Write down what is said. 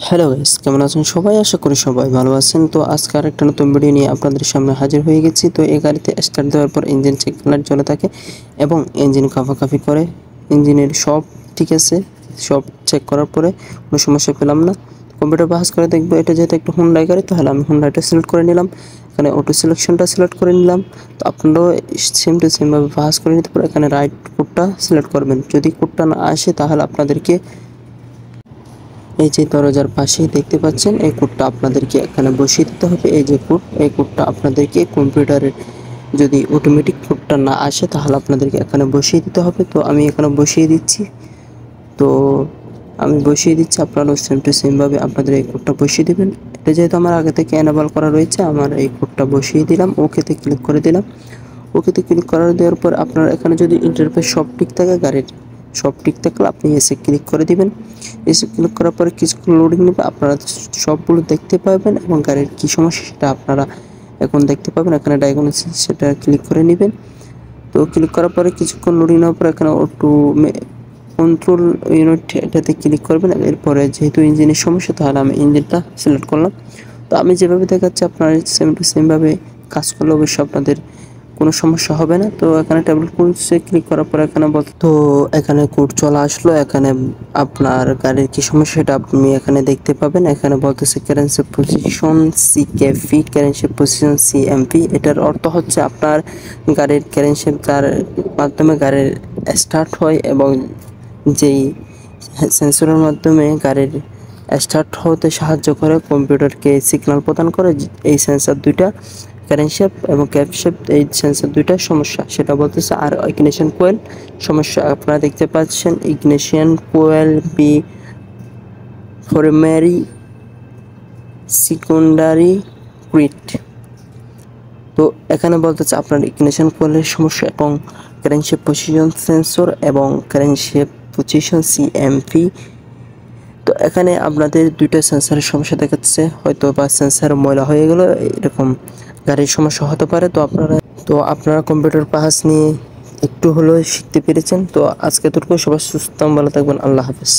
Hello guys, কেমন আছেন সবাই? আশা করি সবাই ভালো আছেন। তো আজকে আরেকটা নতুন ভিডিও নিয়ে আপনাদের সামনে হাজির হয়ে গেছি। তো এই গাড়িতে স্টার্ট দেওয়ার পর ইঞ্জিন চেক লাইট জ্বলে থাকে এবং ইঞ্জিন কাঁপাকাঁপি করে। ইঞ্জিনের সব ঠিক আছে, সব চেক করার পরে কোনো সমস্যা পেলাম না। কম্পিউটার বাহাস করে দেখবো এটা যেহেতু একটা হুন্ডাই গাড়ি, তাহলে আমি হুন্ডাইটা সিলেক্ট করে নিলাম। এখানে অটো সিলেকশনটা সিলেক্ট করে নিলাম। তো আপনারাও সেম টু সেমভাবে বাহাস করে নিতে পারেন। এখানে রাইট কোডটা সিলেক্ট করবেন। যদি কোডটা না আসে তাহলে আপনাদেরকে এই যে দরজার পাশেই দেখতে পাচ্ছেন এই কোডটা আপনাদেরকে এখানে বসিয়ে দিতে হবে। এই যে কোড, এই কোডটা আপনাদেরকে কম্পিউটারের যদি অটোমেটিক কোডটা না আসে তাহলে আপনাদেরকে এখানে বসিয়ে দিতে হবে। তো আমি এখানে বসিয়ে দিচ্ছি। তো আমি বসিয়ে দিচ্ছি, আপনারাও সেম টু সেমভাবে আপনাদের এই কোডটা বসিয়ে দেবেন। এটা যেহেতু আমার আগে থেকে এনেবল করা রয়েছে, আমার এই কোডটা বসিয়ে দিলাম, ওকেতে ক্লিক করে দিলাম। ওকেতে ক্লিক করার দেওয়ার পর আপনার এখানে যদি ইন্টারফেস সব ঠিক থাকে, গাড়ির সব ঠিক থাকলে আপনি এসে ক্লিক করে দিবেন। এসে ক্লিক করার পরে কিছুক্ষণ লোডিং নেবে, আপনারা সবগুলো দেখতে পাবেন এবং গাড়ির কী সমস্যা সেটা আপনারা এখন দেখতে পাবেন। এখানে ডায়াগনোসিস সেটা ক্লিক করে নেবেন। তো ক্লিক করার পরে কিছুক্ষণ লোডিং নেওয়ার পরে এখানে অটো কন্ট্রোল ইউনিট এটাতে ক্লিক করবেন। এরপরে যেহেতু ইঞ্জিনের সমস্যা, তাহলে আমি ইঞ্জিনটা সিলেক্ট করলাম। তো আমি যেভাবে দেখাচ্ছি আপনারা সেম টু সেমভাবে কাজ করলে অবশ্যই আপনাদের কোনো সমস্যা হবে না। তো এখানে ট্যাবলেট কোডসে ক্লিক করার পর এখানে তো এখানে কোড চলে আসলো। এখানে আপনার গাড়ির কি সমস্যা সেটা আপনি এখানে দেখতে পাবেন। এখানে বলতেছে currency position CKV, currency position CMP. এটার অর্থ হচ্ছে আপনার গাড়ির কারেন্সি যার মাধ্যমে গাড়ির স্টার্ট হয় এবং যেই সেন্সরের মাধ্যমে গাড়ির স্টার্ট হতে সাহায্য করে, কম্পিউটারকে সিগন্যাল প্রদান করে। এই সেন্সর দুইটা ক্র্যাঙ্কশ্যাফট এবং ক্যাপশ্যাফট, এই সেন্সর দুইটার সমস্যা সেটা বলতেছে। আর ইগনিশন কোয়েল সমস্যা আপনারা দেখতে পাচ্ছেন, ইগনিশন কোয়েল বি প্রাইমারি সেকেন্ডারি কুইট। তো এখানে বলতেছে আপনার ইগনিশন কোয়েলের সমস্যা এবং ক্র্যাঙ্কশ্যাফট পজিশন সেন্সর এবং ক্র্যাঙ্কশ্যাফট পজিশন সিএমপি। তো এখানে আপনাদের দুইটা সেন্সরের সমস্যা দেখাচ্ছে, হয়তো বা সেন্সর ময়লা হয়ে গেল, এরকম গাড়ির সমস্যা হতে পারে। তো আপনারা কম্পিউটার পাহাস নিয়ে একটু হলেও শিখতে পেরেছেন। তো আজকে এতটুকু, সবাই সুস্থ ভালো থাকবেন। আল্লাহ হাফেজ।